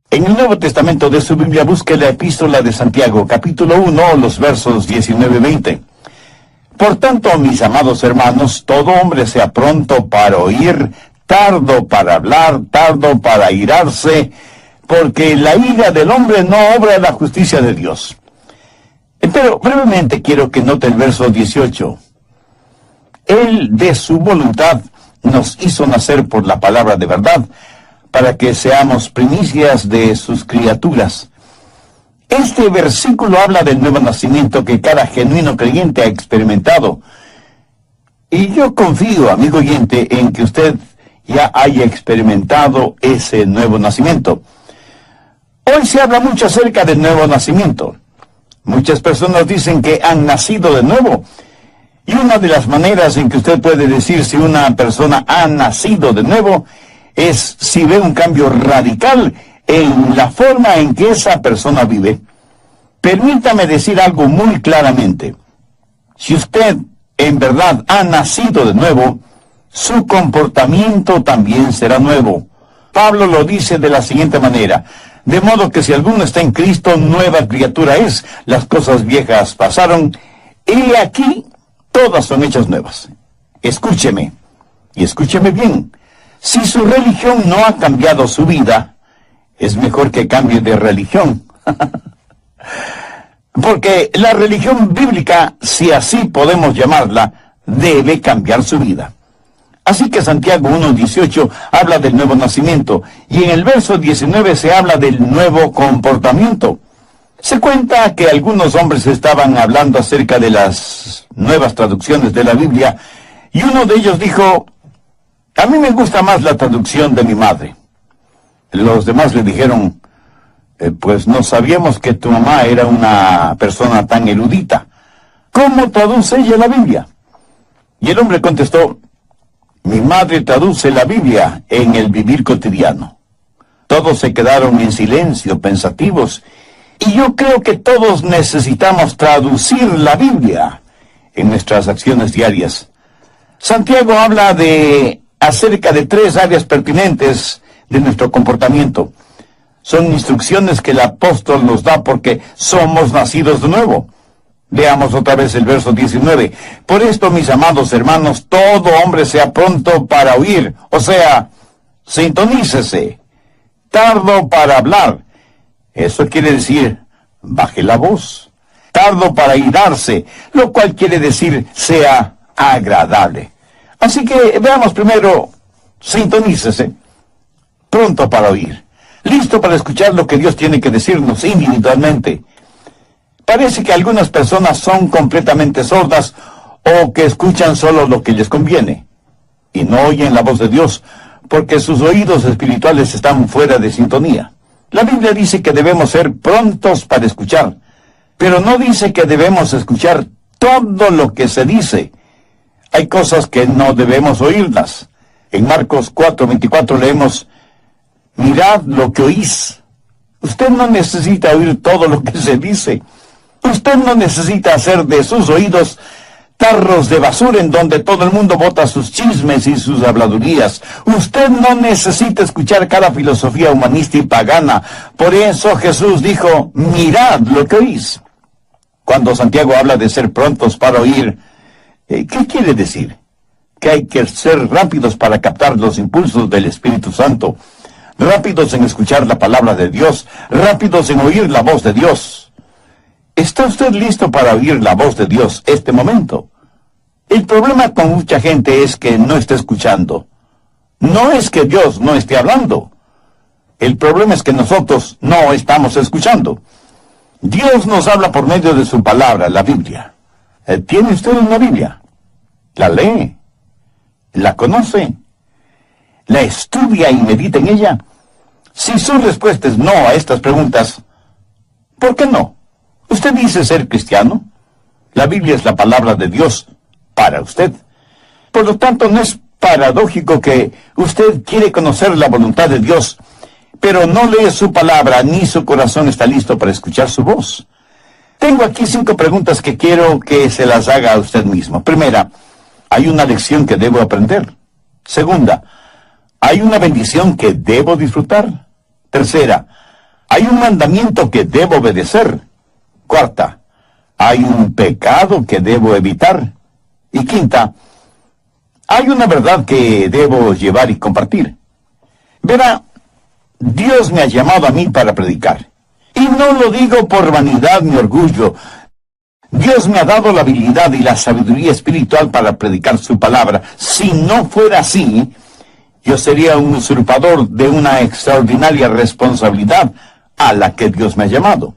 En el Nuevo Testamento de su Biblia busque la Epístola de Santiago, capítulo 1, los versos 19 y 20. Por tanto, mis amados hermanos, todo hombre sea pronto para oír, tardo para hablar, tardo para irarse, porque la ira del hombre no obra la justicia de Dios. Pero brevemente quiero que note el verso 18. Él de su voluntad nos hizo nacer por la palabra de verdad, para que seamos primicias de sus criaturas. Este versículo habla del nuevo nacimiento que cada genuino creyente ha experimentado. Y yo confío, amigo oyente, en que usted ya haya experimentado ese nuevo nacimiento. Hoy se habla mucho acerca del nuevo nacimiento. Muchas personas dicen que han nacido de nuevo. Y una de las maneras en que usted puede decir si una persona ha nacido de nuevo es si ve un cambio radical en la forma en que esa persona vive. Permítame decir algo muy claramente. Si usted en verdad ha nacido de nuevo, su comportamiento también será nuevo. Pablo lo dice de la siguiente manera: de modo que si alguno está en Cristo, nueva criatura es. Las cosas viejas pasaron, y aquí todas son hechas nuevas. Escúcheme, y escúcheme bien. Si su religión no ha cambiado su vida, es mejor que cambie de religión. Porque la religión bíblica, si así podemos llamarla, debe cambiar su vida. Así que Santiago 1:18 habla del nuevo nacimiento, y en el verso 19 se habla del nuevo comportamiento. Se cuenta que algunos hombres estaban hablando acerca de las nuevas traducciones de la Biblia, y uno de ellos dijo: a mí me gusta más la traducción de mi madre. Los demás le dijeron: pues no sabíamos que tu mamá era una persona tan erudita. ¿Cómo traduce ella la Biblia? Y el hombre contestó: mi madre traduce la Biblia en el vivir cotidiano. Todos se quedaron en silencio, pensativos, y yo creo que todos necesitamos traducir la Biblia en nuestras acciones diarias. Santiago habla acerca de 3 áreas pertinentes de nuestro comportamiento. Son instrucciones que el apóstol nos da porque somos nacidos de nuevo. Veamos otra vez el verso 19. Por esto, mis amados hermanos, todo hombre sea pronto para oír, o sea, sintonícese. Tardo para hablar. Eso quiere decir, baje la voz. Tardo para irarse, lo cual quiere decir, sea agradable. Así que veamos primero, sintonícese. Pronto para oír. Listo para escuchar lo que Dios tiene que decirnos individualmente. Parece que algunas personas son completamente sordas o que escuchan solo lo que les conviene y no oyen la voz de Dios porque sus oídos espirituales están fuera de sintonía. La Biblia dice que debemos ser prontos para escuchar, pero no dice que debemos escuchar todo lo que se dice. Hay cosas que no debemos oírlas. En Marcos 4:24 leemos: mirad lo que oís. Usted no necesita oír todo lo que se dice. Usted no necesita hacer de sus oídos tarros de basura en donde todo el mundo bota sus chismes y sus habladurías. Usted no necesita escuchar cada filosofía humanista y pagana. Por eso Jesús dijo: mirad lo que oís. Cuando Santiago habla de ser prontos para oír, ¿qué quiere decir? Que hay que ser rápidos para captar los impulsos del Espíritu Santo, rápidos en escuchar la palabra de Dios, rápidos en oír la voz de Dios. ¿Está usted listo para oír la voz de Dios este momento? El problema con mucha gente es que no está escuchando. No es que Dios no esté hablando. El problema es que nosotros no estamos escuchando. Dios nos habla por medio de su palabra, la Biblia. ¿Tiene usted una Biblia? ¿La lee? ¿La conoce? ¿La estudia y medita en ella? Si su respuesta es no a estas preguntas, ¿por qué no? ¿Usted dice ser cristiano? La Biblia es la palabra de Dios para usted. Por lo tanto, no es paradójico que usted quiere conocer la voluntad de Dios, pero no lee su palabra ni su corazón está listo para escuchar su voz. Tengo aquí 5 preguntas que quiero que se las haga a usted mismo. Primera, ¿hay una lección que debo aprender? Segunda, ¿hay una bendición que debo disfrutar? Tercera, Hay un mandamiento que debo obedecer. Cuarta, hay un pecado que debo evitar. Y quinta, hay una verdad que debo llevar y compartir. Verá, Dios me ha llamado a mí para predicar. Y no lo digo por vanidad ni orgullo. Dios me ha dado la habilidad y la sabiduría espiritual para predicar su palabra. Si no fuera así, yo sería un usurpador de una extraordinaria responsabilidad a la que Dios me ha llamado.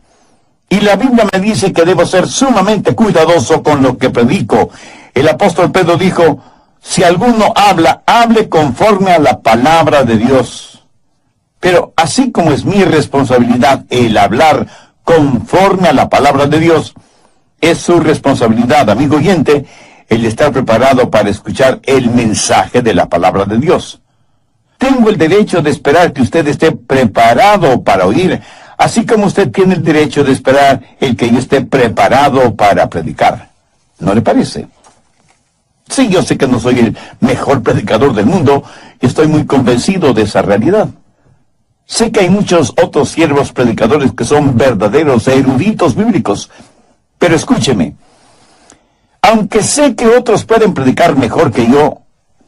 Y la Biblia me dice que debo ser sumamente cuidadoso con lo que predico. El apóstol Pedro dijo, si alguno habla, hable conforme a la palabra de Dios. Pero así como es mi responsabilidad el hablar conforme a la palabra de Dios, es su responsabilidad, amigo oyente, el estar preparado para escuchar el mensaje de la palabra de Dios. Tengo el derecho de esperar que usted esté preparado para oír, así como usted tiene el derecho de esperar el que yo esté preparado para predicar. ¿No le parece? Sí, yo sé que no soy el mejor predicador del mundo y estoy muy convencido de esa realidad. Sé que hay muchos otros siervos predicadores que son verdaderos eruditos bíblicos, pero escúcheme, aunque sé que otros pueden predicar mejor que yo,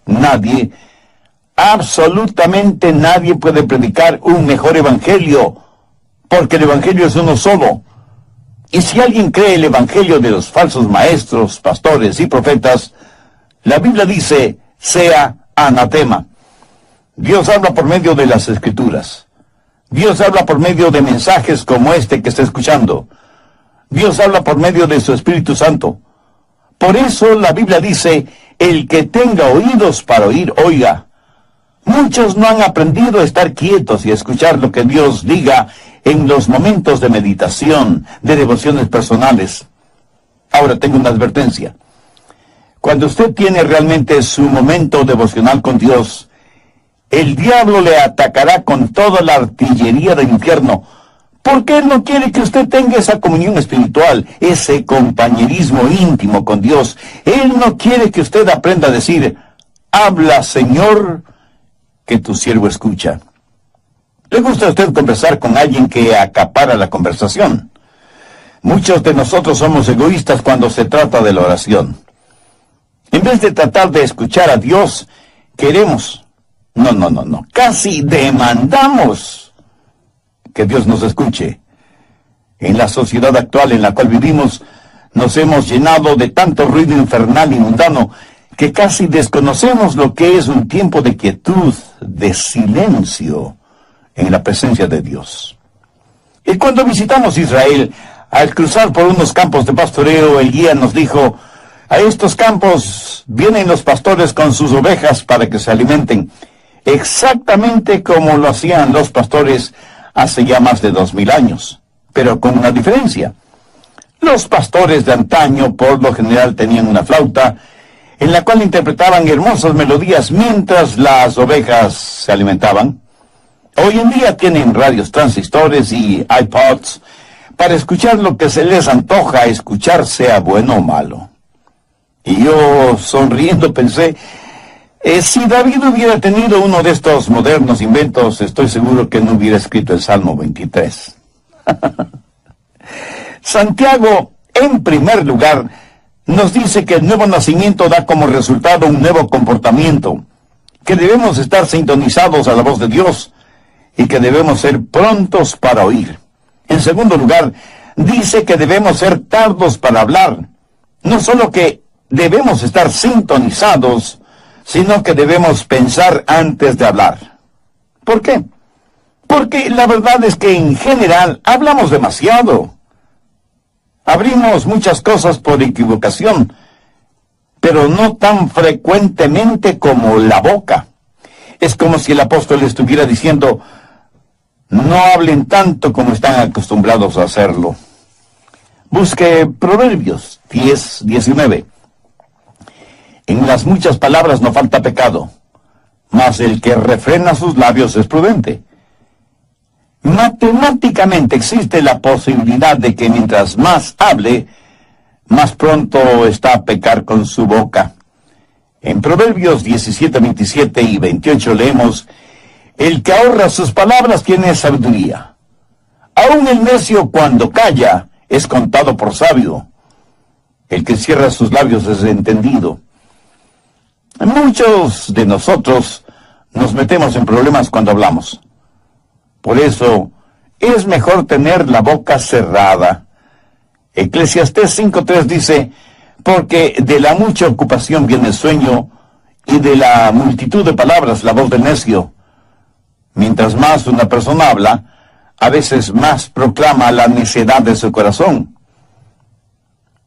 nadie, absolutamente nadie puede predicar un mejor evangelio, porque el evangelio es uno solo. Y si alguien cree el evangelio de los falsos maestros, pastores y profetas, la Biblia dice, sea anatema. Dios habla por medio de las Escrituras. Dios habla por medio de mensajes como este que está escuchando. Dios habla por medio de su Espíritu Santo. Por eso la Biblia dice, el que tenga oídos para oír, oiga. Muchos no han aprendido a estar quietos y a escuchar lo que Dios diga en los momentos de meditación, de devociones personales. Ahora tengo una advertencia. Cuando usted tiene realmente su momento devocional con Dios, el diablo le atacará con toda la artillería del infierno, porque él no quiere que usted tenga esa comunión espiritual, ese compañerismo íntimo con Dios. Él no quiere que usted aprenda a decir, habla, Señor, que tu siervo escucha. ¿Le gusta a usted conversar con alguien que acapara la conversación? Muchos de nosotros somos egoístas cuando se trata de la oración. En vez de tratar de escuchar a Dios, queremos, casi demandamos que Dios nos escuche. En la sociedad actual en la cual vivimos, nos hemos llenado de tanto ruido infernal y mundano que casi desconocemos lo que es un tiempo de quietud, de silencio en la presencia de Dios. Y cuando visitamos Israel, al cruzar por unos campos de pastoreo, el guía nos dijo, a estos campos vienen los pastores con sus ovejas para que se alimenten, exactamente como lo hacían los pastores hace ya más de 2000 años, pero con una diferencia. Los pastores de antaño por lo general tenían una flauta, en la cual interpretaban hermosas melodías mientras las ovejas se alimentaban. Hoy en día tienen radios transistores y iPods para escuchar lo que se les antoja escuchar, sea bueno o malo. Y yo, sonriendo, pensé, si David hubiera tenido uno de estos modernos inventos, estoy seguro que no hubiera escrito el Salmo 23. Santiago, en primer lugar, nos dice que el nuevo nacimiento da como resultado un nuevo comportamiento, que debemos estar sintonizados a la voz de Dios y que debemos ser prontos para oír. En segundo lugar, dice que debemos ser tardos para hablar. No solo que debemos estar sintonizados, sino que debemos pensar antes de hablar. ¿Por qué? Porque la verdad es que en general hablamos demasiado. Abrimos muchas cosas por equivocación, pero no tan frecuentemente como la boca. Es como si el apóstol estuviera diciendo, no hablen tanto como están acostumbrados a hacerlo. Busque Proverbios 10:19. En las muchas palabras no falta pecado, mas el que refrena sus labios es prudente. Matemáticamente existe la posibilidad de que mientras más hable, más pronto está a pecar con su boca. En Proverbios 17:27 y 28 leemos, el que ahorra sus palabras tiene sabiduría, Aún el necio cuando calla es contado por sabio. El que cierra sus labios es entendido. Muchos de nosotros nos metemos en problemas cuando hablamos. Por eso es mejor tener la boca cerrada. Eclesiastés 5:3 dice, porque de la mucha ocupación viene el sueño, y de la multitud de palabras la voz del necio. Mientras más una persona habla, a veces más proclama la necedad de su corazón.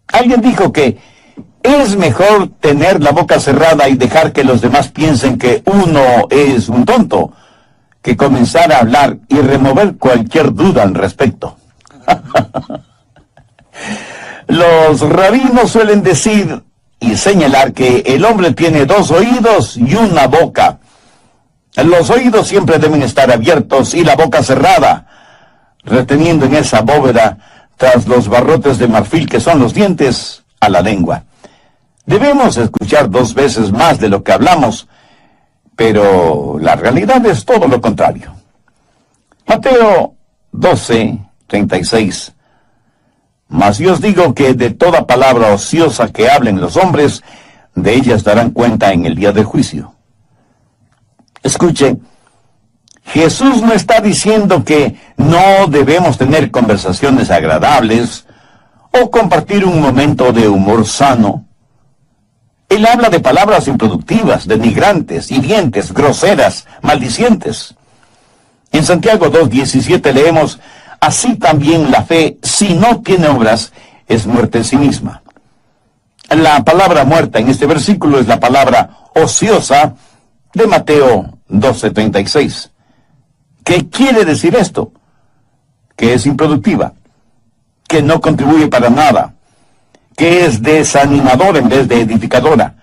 Alguien dijo que es mejor tener la boca cerrada y dejar que los demás piensen que uno es un tonto, que comenzar a hablar y remover cualquier duda al respecto. Los rabinos suelen decir y señalar que el hombre tiene 2 oídos y una boca. Los oídos siempre deben estar abiertos y la boca cerrada, reteniendo en esa bóveda, tras los barrotes de marfil que son los dientes, a la lengua. Debemos escuchar 2 veces más de lo que hablamos, pero la realidad es todo lo contrario. Mateo 12:36. Mas yo os digo que de toda palabra ociosa que hablen los hombres, de ellas darán cuenta en el día del juicio. Escuche, Jesús no está diciendo que no debemos tener conversaciones agradables o compartir un momento de humor sano. Él habla de palabras improductivas, denigrantes, hirientes, groseras, maldicientes. En Santiago 2:17 leemos, así también la fe, si no tiene obras, es muerte en sí misma. La palabra muerta en este versículo es la palabra ociosa de Mateo 12:36. ¿Qué quiere decir esto? Que es improductiva, que no contribuye para nada, que es desanimadora en vez de edificadora.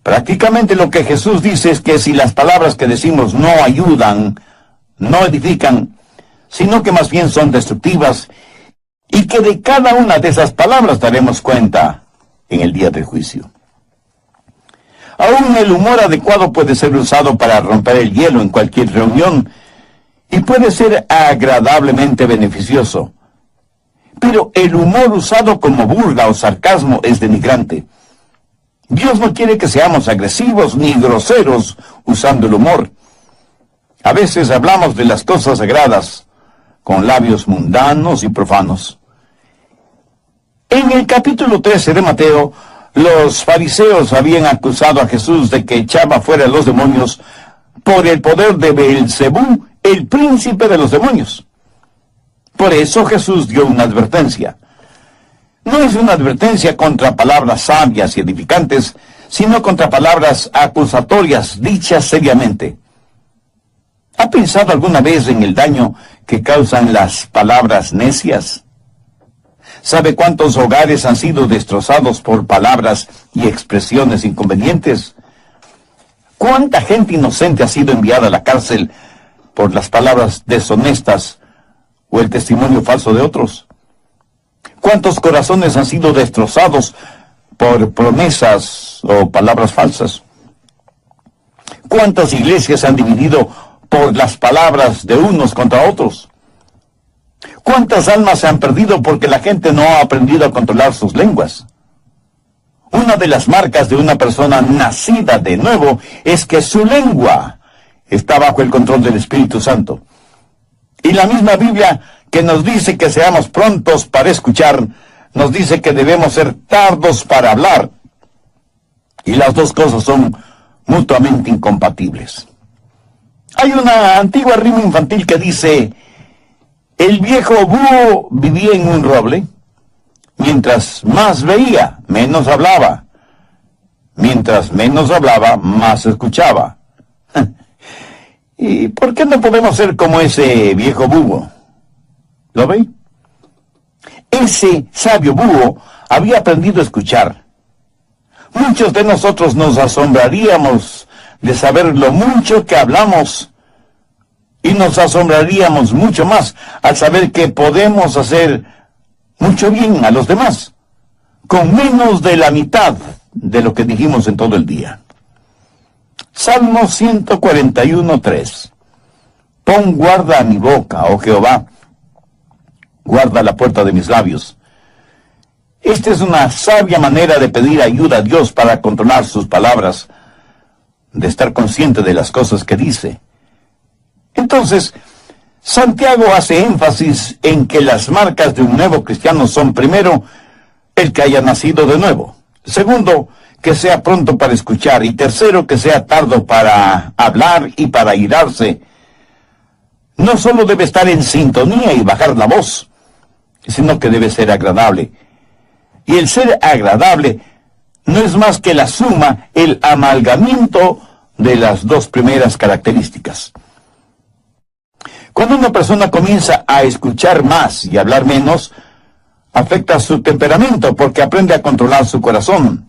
Prácticamente lo que Jesús dice es que si las palabras que decimos no ayudan, no edifican, sino que más bien son destructivas, y que de cada una de esas palabras daremos cuenta en el día del juicio. Aún el humor adecuado puede ser usado para romper el hielo en cualquier reunión, y puede ser agradablemente beneficioso. Pero el humor usado como burla o sarcasmo es denigrante. Dios no quiere que seamos agresivos ni groseros usando el humor. A veces hablamos de las cosas sagradas con labios mundanos y profanos. En el capítulo 13 de Mateo, los fariseos habían acusado a Jesús de que echaba fuera a los demonios por el poder de Beelzebú, el príncipe de los demonios. Por eso Jesús dio una advertencia. No es una advertencia contra palabras sabias y edificantes, sino contra palabras acusatorias dichas seriamente. ¿Ha pensado alguna vez en el daño que causan las palabras necias? ¿Sabe cuántos hogares han sido destrozados por palabras y expresiones inconvenientes? ¿Cuánta gente inocente ha sido enviada a la cárcel por las palabras deshonestas o el testimonio falso de otros? ¿Cuántos corazones han sido destrozados por promesas o palabras falsas? ¿Cuántas iglesias se han dividido por las palabras de unos contra otros? ¿Cuántas almas se han perdido porque la gente no ha aprendido a controlar sus lenguas? Una de las marcas de una persona nacida de nuevo es que su lengua está bajo el control del Espíritu Santo. Y la misma Biblia, que nos dice que seamos prontos para escuchar, nos dice que debemos ser tardos para hablar. Y las dos cosas son mutuamente incompatibles. Hay una antigua rima infantil que dice, el viejo búho vivía en un roble, mientras más veía, menos hablaba. Mientras menos hablaba, más escuchaba. ¿Y por qué no podemos ser como ese viejo búho? ¿Lo ve? Ese sabio búho había aprendido a escuchar. Muchos de nosotros nos asombraríamos de saber lo mucho que hablamos, y nos asombraríamos mucho más al saber que podemos hacer mucho bien a los demás, con menos de la mitad de lo que dijimos en todo el día. Salmo 141:3. Pon guarda a mi boca, oh Jehová, guarda la puerta de mis labios. Esta es una sabia manera de pedir ayuda a Dios para controlar sus palabras, de estar consciente de las cosas que dice. Entonces, Santiago hace énfasis en que las marcas de un nuevo cristiano son, primero, el que haya nacido de nuevo; segundo, que sea pronto para escuchar; y tercero, que sea tardo para hablar y para airarse. No solo debe estar en sintonía y bajar la voz, sino que debe ser agradable. Y el ser agradable no es más que la suma, el amalgamiento de las dos primeras características. Cuando una persona comienza a escuchar más y hablar menos, afecta su temperamento porque aprende a controlar su corazón.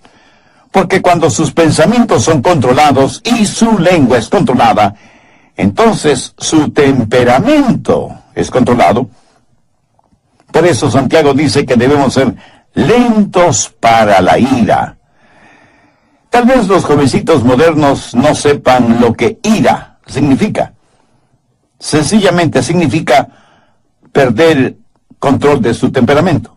Porque cuando sus pensamientos son controlados y su lengua es controlada, entonces su temperamento es controlado. Por eso Santiago dice que debemos ser lentos para la ira. Tal vez los jovencitos modernos no sepan lo que ira significa. Sencillamente significa perder control de su temperamento.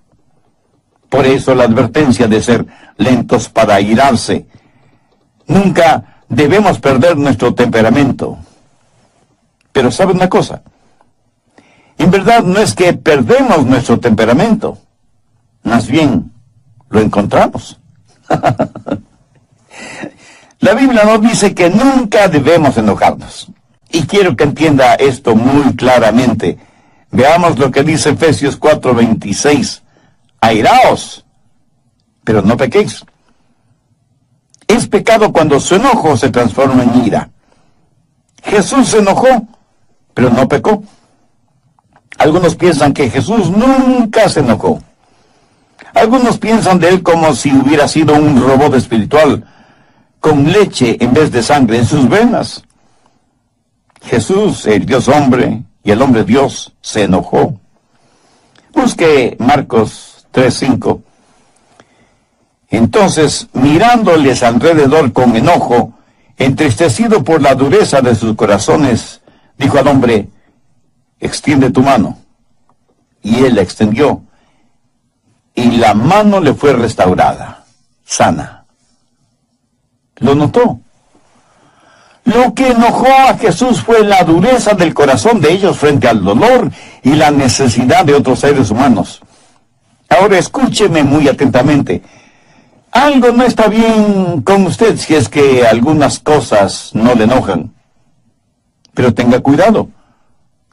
Por eso la advertencia de ser lentos para airarse. Nunca debemos perder nuestro temperamento. Pero ¿sabe una cosa? En verdad no es que perdemos nuestro temperamento. Más bien, lo encontramos. La Biblia nos dice que nunca debemos enojarnos. Y quiero que entienda esto muy claramente. Veamos lo que dice Efesios 4:26. Airaos, pero no pequéis. Es pecado cuando su enojo se transforma en ira. Jesús se enojó, pero no pecó. Algunos piensan que Jesús nunca se enojó. Algunos piensan de él como si hubiera sido un robot espiritual, con leche en vez de sangre en sus venas. Jesús, el Dios hombre y el hombre Dios, se enojó. Busque Marcos 3:5. Entonces, mirándoles alrededor con enojo, entristecido por la dureza de sus corazones, dijo al hombre: extiende tu mano. Y él la extendió, y la mano le fue restaurada, sana. ¿Lo notó? Lo que enojó a Jesús fue la dureza del corazón de ellos frente al dolor y la necesidad de otros seres humanos. Ahora escúcheme muy atentamente. Algo no está bien con usted si es que algunas cosas no le enojan. Pero tenga cuidado.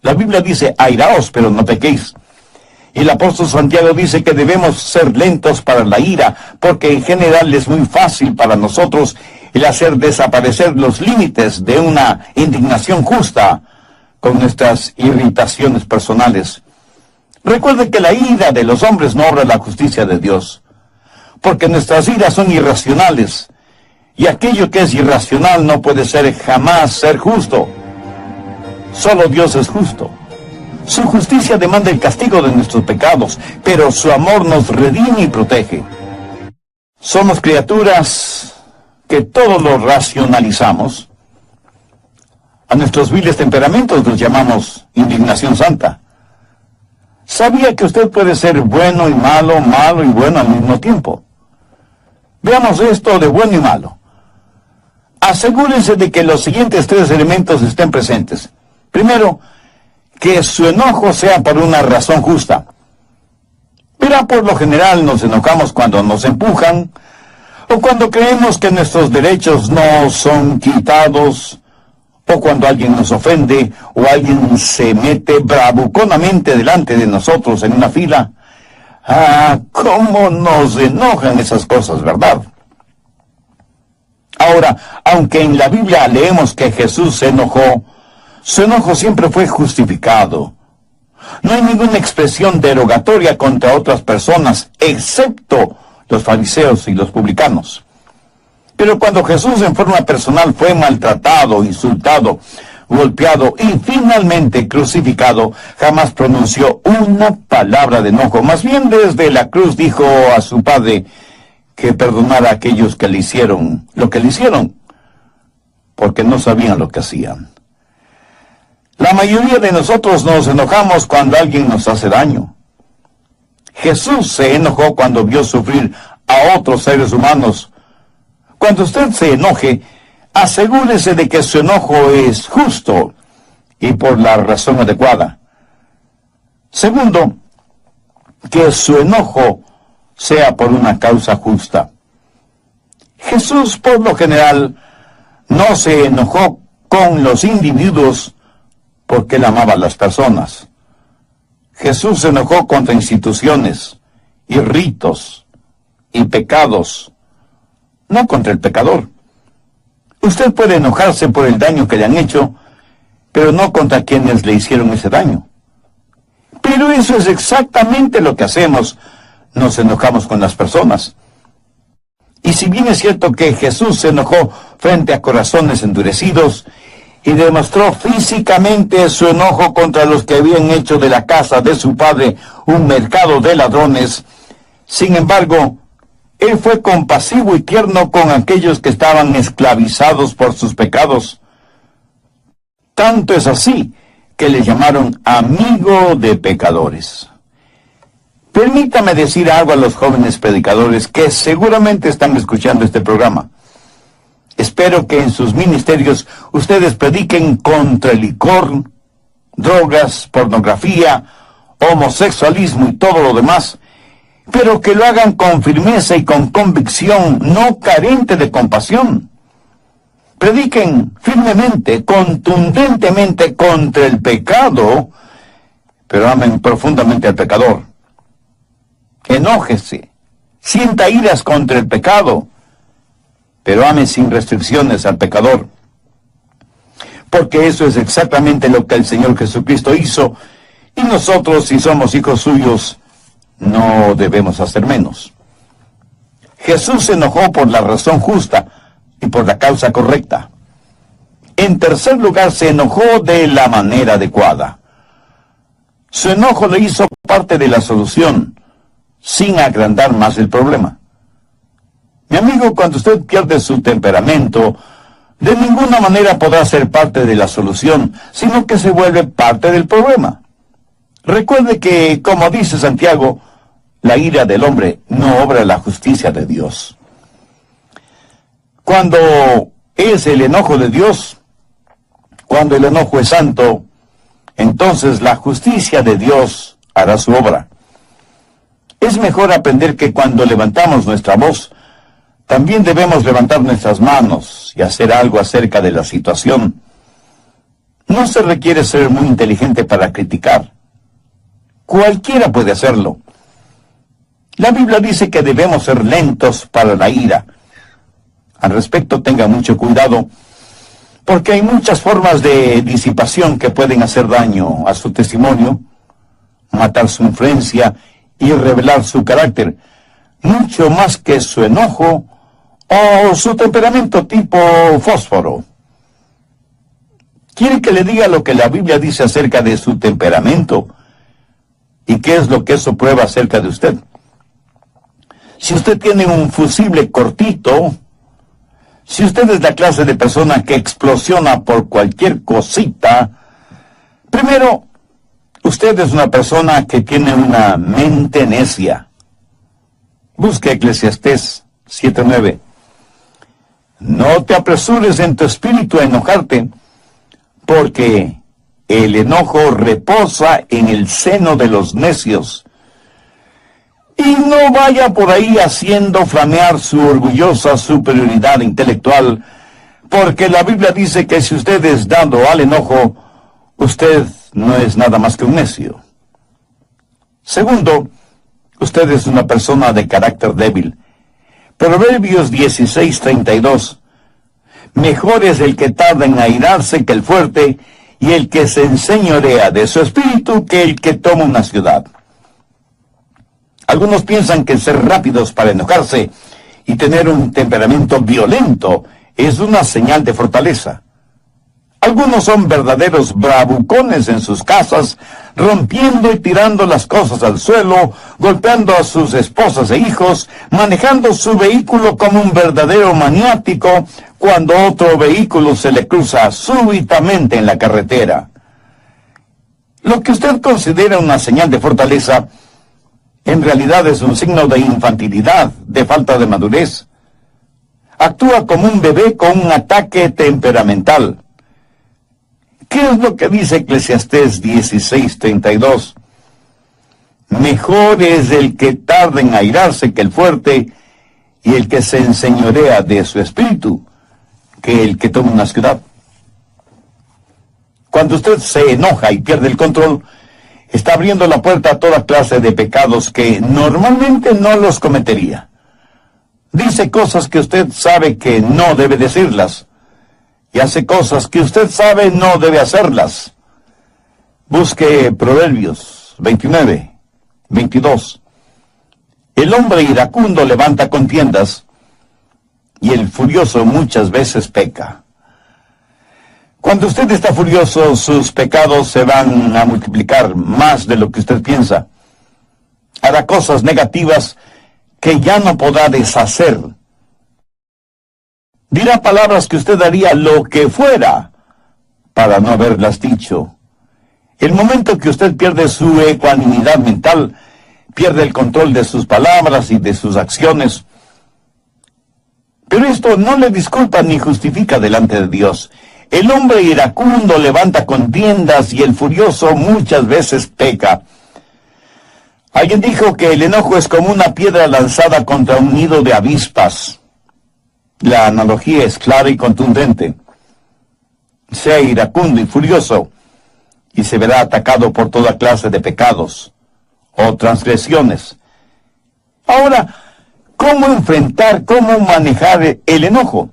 La Biblia dice, airaos, pero no pequéis. Y el apóstol Santiago dice que debemos ser lentos para la ira, porque en general es muy fácil para nosotros el hacer desaparecer los límites de una indignación justa con nuestras irritaciones personales. Recuerde que la ira de los hombres no obra la justicia de Dios, porque nuestras iras son irracionales, y aquello que es irracional no puede jamás ser justo. Solo Dios es justo. Su justicia demanda el castigo de nuestros pecados, pero su amor nos redime y protege. Somos criaturas que todo lo racionalizamos. A nuestros viles temperamentos los llamamos indignación santa. ¿Sabía que usted puede ser bueno y malo, malo y bueno al mismo tiempo? Veamos esto de bueno y malo. Asegúrense de que los siguientes tres elementos estén presentes. Primero, que su enojo sea por una razón justa. Verá, por lo general nos enojamos cuando nos empujan, o cuando creemos que nuestros derechos no son quitados, o cuando alguien nos ofende, o alguien se mete bravuconamente delante de nosotros en una fila. Ah, cómo nos enojan esas cosas, ¿verdad? Ahora, aunque en la Biblia leemos que Jesús se enojó, su enojo siempre fue justificado. No hay ninguna expresión derogatoria contra otras personas, excepto los fariseos y los publicanos. Pero cuando Jesús en forma personal fue maltratado, insultado, golpeado y finalmente crucificado, jamás pronunció una palabra de enojo. Más bien desde la cruz dijo a su Padre que perdonara a aquellos que le hicieron lo que le hicieron, porque no sabían lo que hacían. La mayoría de nosotros nos enojamos cuando alguien nos hace daño. Jesús se enojó cuando vio sufrir a otros seres humanos. Cuando usted se enoje, asegúrese de que su enojo es justo y por la razón adecuada. Segundo, que su enojo sea por una causa justa. Jesús, por lo general, no se enojó con los individuos porque él amaba a las personas. Jesús se enojó contra instituciones y ritos y pecados, no contra el pecador. Usted puede enojarse por el daño que le han hecho, pero no contra quienes le hicieron ese daño. Pero eso es exactamente lo que hacemos. Nos enojamos con las personas. Y si bien es cierto que Jesús se enojó frente a corazones endurecidos y demostró físicamente su enojo contra los que habían hecho de la casa de su padre un mercado de ladrones, sin embargo, él fue compasivo y tierno con aquellos que estaban esclavizados por sus pecados. Tanto es así que le llamaron amigo de pecadores. Permítame decir algo a los jóvenes predicadores que seguramente están escuchando este programa. Espero que en sus ministerios ustedes prediquen contra el licor, drogas, pornografía, homosexualismo y todo lo demás, pero que lo hagan con firmeza y con convicción, no carente de compasión. Prediquen firmemente, contundentemente contra el pecado, pero amen profundamente al pecador. Enójese, sienta iras contra el pecado, pero ame sin restricciones al pecador. Porque eso es exactamente lo que el Señor Jesucristo hizo, y nosotros, si somos hijos suyos, no debemos hacer menos. Jesús se enojó por la razón justa y por la causa correcta. En tercer lugar, se enojó de la manera adecuada. Su enojo le hizo parte de la solución, sin agrandar más el problema. Mi amigo, cuando usted pierde su temperamento, de ninguna manera podrá ser parte de la solución, sino que se vuelve parte del problema. Recuerde que, como dice Santiago, la ira del hombre no obra la justicia de Dios. Cuando es el enojo de Dios, cuando el enojo es santo, entonces la justicia de Dios hará su obra. Es mejor aprender que cuando levantamos nuestra voz, también debemos levantar nuestras manos y hacer algo acerca de la situación. No se requiere ser muy inteligente para criticar. Cualquiera puede hacerlo. La Biblia dice que debemos ser lentos para la ira. Al respecto, tenga mucho cuidado, porque hay muchas formas de disipación que pueden hacer daño a su testimonio, matar su influencia y revelar su carácter, mucho más que su enojo o su temperamento tipo fósforo. ¿Quiere que le diga lo que la Biblia dice acerca de su temperamento? ¿Y qué es lo que eso prueba acerca de usted? Si usted tiene un fusible cortito, si usted es la clase de persona que explosiona por cualquier cosita, primero, usted es una persona que tiene una mente necia. Busque Eclesiastés 7:9. No te apresures en tu espíritu a enojarte, porque el enojo reposa en el seno de los necios. Y no vaya por ahí haciendo flamear su orgullosa superioridad intelectual, porque la Biblia dice que si usted es dado al enojo, usted no es nada más que un necio. Segundo, usted es una persona de carácter débil. Proverbios 16:32. Mejor es el que tarda en airarse que el fuerte, y el que se enseñorea de su espíritu que el que toma una ciudad. Algunos piensan que ser rápidos para enojarse y tener un temperamento violento es una señal de fortaleza. Algunos son verdaderos bravucones en sus casas, rompiendo y tirando las cosas al suelo, golpeando a sus esposas e hijos, manejando su vehículo como un verdadero maniático cuando otro vehículo se le cruza súbitamente en la carretera. Lo que usted considera una señal de fortaleza En realidad es un signo de infantilidad, de falta de madurez. Actúa como un bebé con un ataque temperamental. ¿Qué es lo que dice Eclesiastés 16:32? Mejor es el que tarda en airarse que el fuerte, y el que se enseñorea de su espíritu, que el que toma una ciudad. Cuando usted se enoja y pierde el control, está abriendo la puerta a toda clase de pecados que normalmente no los cometería. Dice cosas que usted sabe que no debe decirlas, y hace cosas que usted sabe no debe hacerlas. Busque Proverbios 29:22. El hombre iracundo levanta contiendas, y el furioso muchas veces peca. Cuando usted está furioso, sus pecados se van a multiplicar más de lo que usted piensa. Hará cosas negativas que ya no podrá deshacer. Dirá palabras que usted haría lo que fuera para no haberlas dicho. El momento que usted pierde su ecuanimidad mental, pierde el control de sus palabras y de sus acciones. Pero esto no le disculpa ni justifica delante de Dios. El hombre iracundo levanta contiendas y el furioso muchas veces peca. Alguien dijo que el enojo es como una piedra lanzada contra un nido de avispas. La analogía es clara y contundente. Sea iracundo y furioso, y se verá atacado por toda clase de pecados o transgresiones. Ahora, ¿cómo enfrentar, cómo manejar el enojo?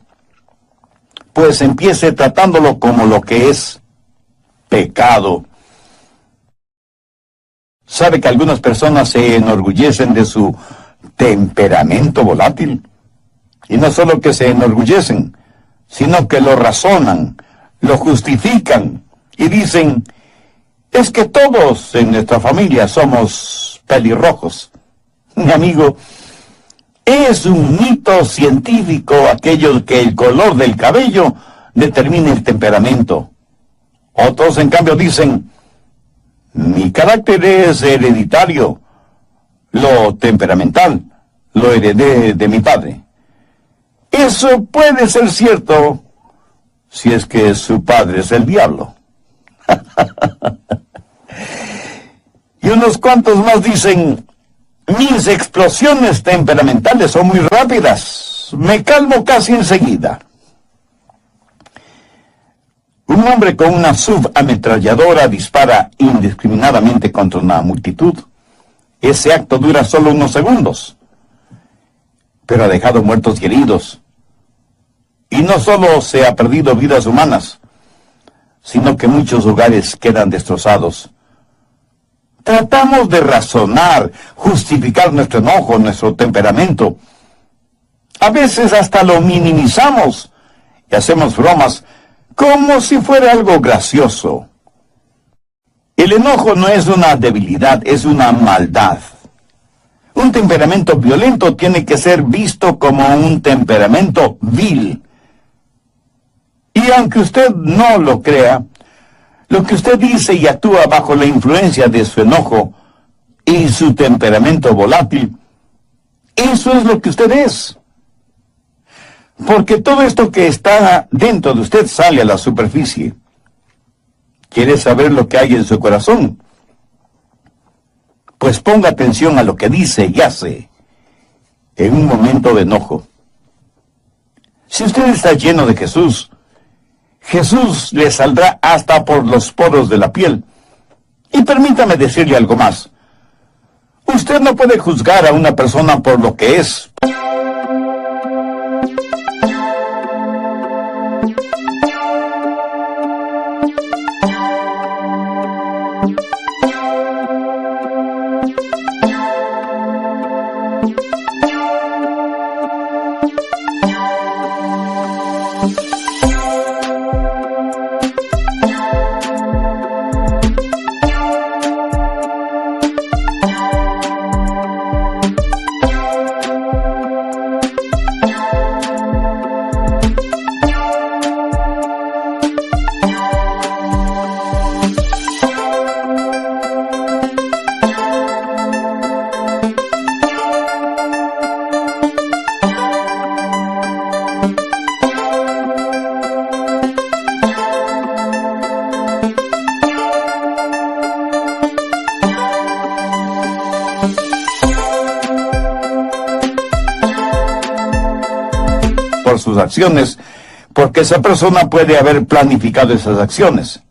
Pues empiece tratándolo como lo que es: pecado. ¿Sabe que algunas personas se enorgullecen de su temperamento volátil? Y no solo que se enorgullecen, sino que lo razonan, lo justifican y dicen: es que todos en nuestra familia somos pelirrojos. Mi amigo, es un mito científico aquello que el color del cabello determina el temperamento. Otros, en cambio, dicen: mi carácter es hereditario, lo temperamental lo heredé de mi padre. Eso puede ser cierto si es que su padre es el diablo. Y unos cuantos más dicen: mis explosiones temperamentales son muy rápidas, me calmo casi enseguida. Un hombre con una subametralladora dispara indiscriminadamente contra una multitud. Ese acto dura solo unos segundos, pero ha dejado muertos y heridos. Y no solo se ha perdido vidas humanas, sino que muchos hogares quedan destrozados. Tratamos de razonar, justificar nuestro enojo, nuestro temperamento. A veces hasta lo minimizamos y hacemos bromas como si fuera algo gracioso. El enojo no es una debilidad, es una maldad. Un temperamento violento tiene que ser visto como un temperamento vil. Y aunque usted no lo crea, lo que usted dice y actúa bajo la influencia de su enojo y su temperamento volátil, eso es lo que usted es. Porque todo esto que está dentro de usted sale a la superficie. ¿Quiere saber lo que hay en su corazón? Pues ponga atención a lo que dice y hace en un momento de enojo. Si usted está lleno de Jesús, Jesús le saldrá hasta por los poros de la piel. Y permítame decirle algo más. Usted no puede juzgar a una persona por lo que es. por sus acciones, porque esa persona puede haber planificado esas acciones.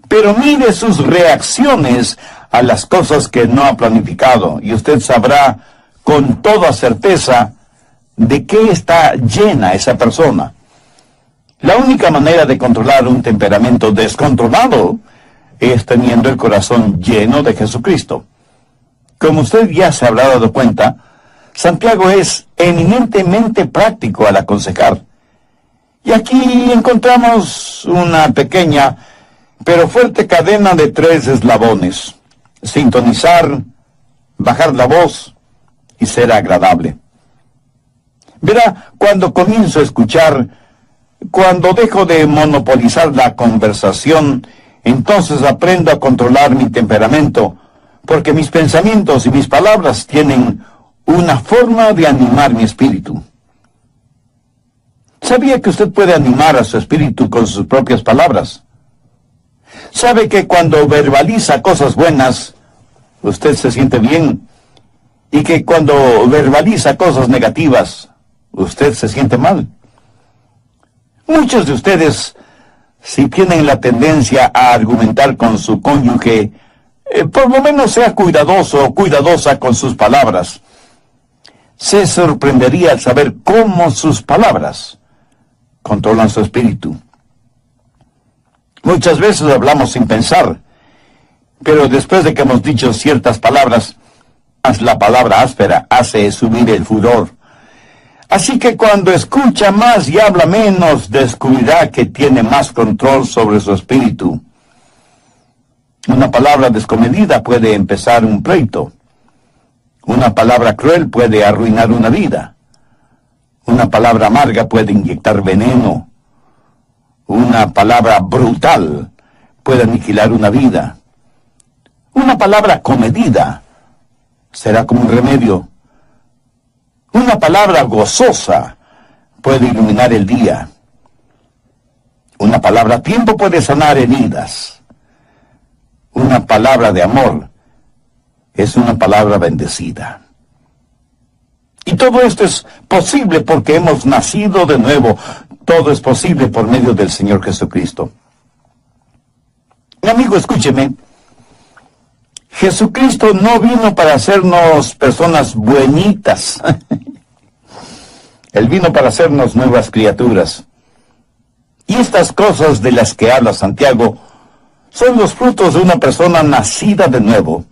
Pero mire sus reacciones a las cosas que no ha planificado, y usted sabrá con toda certeza de qué está llena esa persona. La única manera de controlar un temperamento descontrolado es teniendo el corazón lleno de Jesucristo. Como usted ya se habrá dado cuenta, Santiago es eminentemente práctico al aconsejar. Y aquí encontramos una pequeña pero fuerte cadena de 3 eslabones: sintonizar, bajar la voz y ser agradable. Verá, cuando comienzo a escuchar, cuando dejo de monopolizar la conversación, entonces aprendo a controlar mi temperamento, porque mis pensamientos y mis palabras tienen una forma de animar mi espíritu. ¿Sabía que usted puede animar a su espíritu con sus propias palabras? ¿Sabe que cuando verbaliza cosas buenas, usted se siente bien? Y que cuando verbaliza cosas negativas, usted se siente mal. Muchos de ustedes, si tienen la tendencia a argumentar con su cónyuge, por lo menos sea cuidadoso o cuidadosa con sus palabras. Se sorprendería al saber cómo sus palabras controlan su espíritu. Muchas veces hablamos sin pensar, pero después de que hemos dicho ciertas palabras, la palabra áspera hace subir el furor. Así que cuando escucha más y habla menos, descubrirá que tiene más control sobre su espíritu. Una palabra descomedida puede empezar un pleito. Una palabra cruel puede arruinar una vida. Una palabra amarga puede inyectar veneno. Una palabra brutal puede aniquilar una vida. Una palabra comedida será como un remedio. Una palabra gozosa puede iluminar el día. Una palabra a tiempo puede sanar heridas. Una palabra de amor es una palabra bendecida. Y todo esto es posible porque hemos nacido de nuevo. Todo es posible por medio del Señor Jesucristo. Mi amigo, escúcheme. Jesucristo no vino para hacernos personas buenitas. Él vino para hacernos nuevas criaturas. Y estas cosas de las que habla Santiago son los frutos de una persona nacida de nuevo.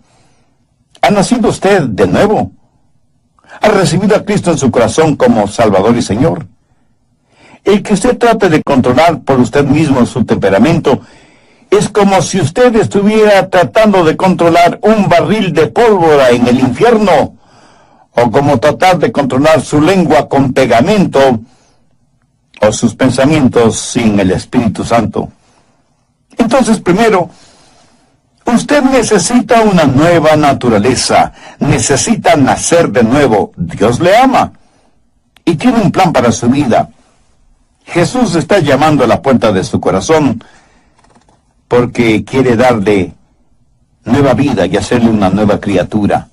¿Ha nacido usted de nuevo? ¿Ha recibido a Cristo en su corazón como Salvador y Señor? El que usted trate de controlar por usted mismo su temperamento es como si usted estuviera tratando de controlar un barril de pólvora en el infierno, o como tratar de controlar su lengua con pegamento, o sus pensamientos sin el Espíritu Santo. Entonces, primero, usted necesita una nueva naturaleza, necesita nacer de nuevo. Dios le ama y tiene un plan para su vida. Jesús está llamando a la puerta de su corazón porque quiere darle nueva vida y hacerle una nueva criatura.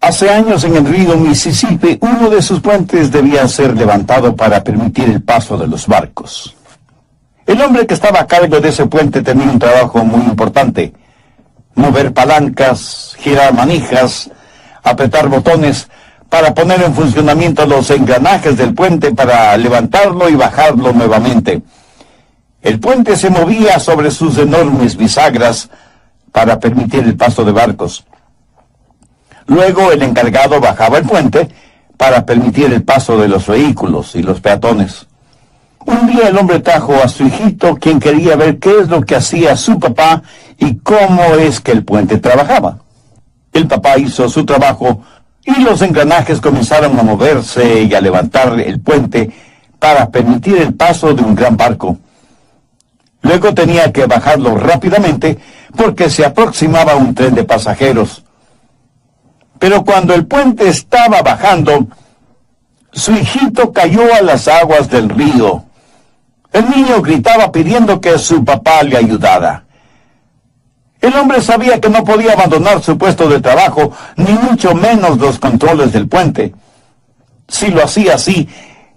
Hace años en el río Mississippi, uno de sus puentes debía ser levantado para permitir el paso de los barcos. El hombre que estaba a cargo de ese puente tenía un trabajo muy importante: mover palancas, girar manijas, apretar botones para poner en funcionamiento los engranajes del puente para levantarlo y bajarlo nuevamente. El puente se movía sobre sus enormes bisagras para permitir el paso de barcos. Luego el encargado bajaba el puente para permitir el paso de los vehículos y los peatones. Un día el hombre trajo a su hijito, quien quería ver qué es lo que hacía su papá y cómo es que el puente trabajaba. El papá hizo su trabajo y los engranajes comenzaron a moverse y a levantar el puente para permitir el paso de un gran barco. Luego tenía que bajarlo rápidamente porque se aproximaba un tren de pasajeros. Pero cuando el puente estaba bajando, su hijito cayó a las aguas del río. El niño gritaba pidiendo que su papá le ayudara. El hombre sabía que no podía abandonar su puesto de trabajo, ni mucho menos los controles del puente. Si lo hacía así,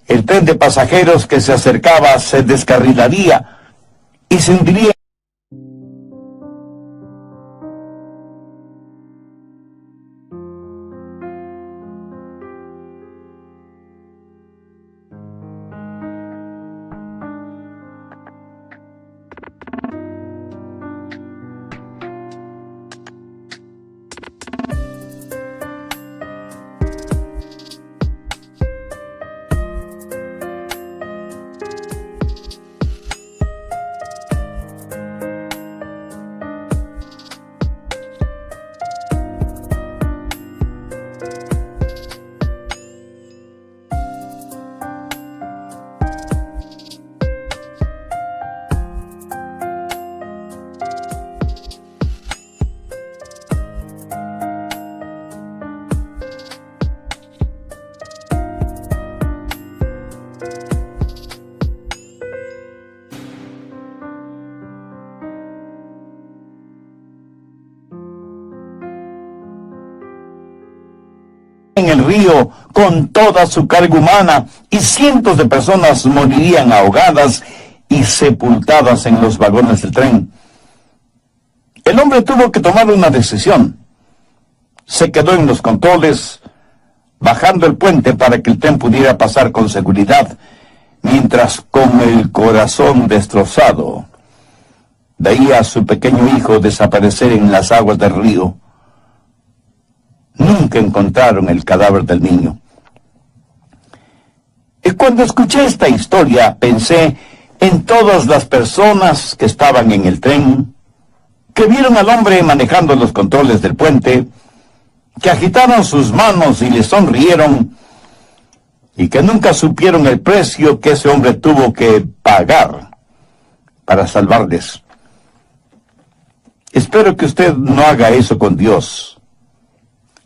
el tren de pasajeros que se acercaba se descarrilaría y se hundiría. En el río con toda su carga humana, y cientos de personas morirían ahogadas y sepultadas en los vagones del tren. El hombre tuvo que tomar una decisión. Se quedó en los controles, bajando el puente para que el tren pudiera pasar con seguridad, mientras con el corazón destrozado veía a su pequeño hijo desaparecer en las aguas del río. Nunca encontraron el cadáver del niño. Y cuando escuché esta historia, pensé en todas las personas que estaban en el tren, que vieron al hombre manejando los controles del puente, que agitaron sus manos y le sonrieron, y que nunca supieron el precio que ese hombre tuvo que pagar para salvarles. Espero que usted no haga eso con Dios.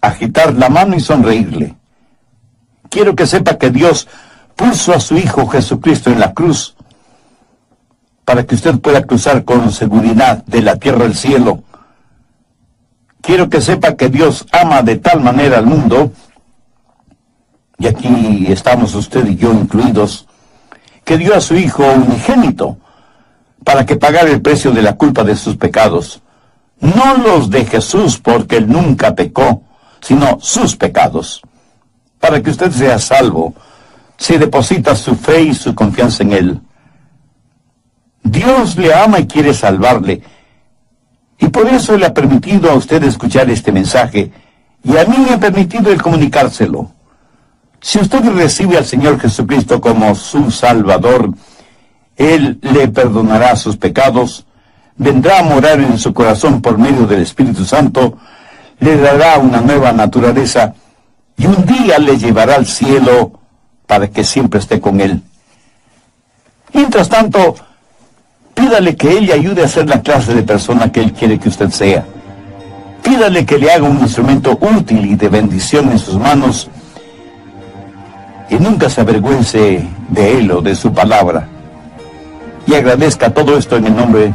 Agitar la mano y sonreírle. Quiero que sepa que Dios puso a su Hijo Jesucristo en la cruz para que usted pueda cruzar con seguridad de la tierra al cielo. Quiero que sepa que Dios ama de tal manera al mundo, y aquí estamos usted y yo incluidos, que dio a su Hijo unigénito para que pagara el precio de la culpa de sus pecados. No los de Jesús, porque Él nunca pecó, sino sus pecados, para que usted sea salvo si deposita su fe y su confianza en Él. Dios le ama y quiere salvarle, y por eso le ha permitido a usted escuchar este mensaje, y a mí me ha permitido el comunicárselo. Si usted recibe al Señor Jesucristo como su Salvador, Él le perdonará sus pecados, vendrá a morar en su corazón por medio del Espíritu Santo, le dará una nueva naturaleza y un día le llevará al cielo para que siempre esté con Él. Mientras tanto, pídale que Él le ayude a ser la clase de persona que Él quiere que usted sea. Pídale que le haga un instrumento útil y de bendición en sus manos, y nunca se avergüence de Él o de su palabra. Y agradezca todo esto en el nombre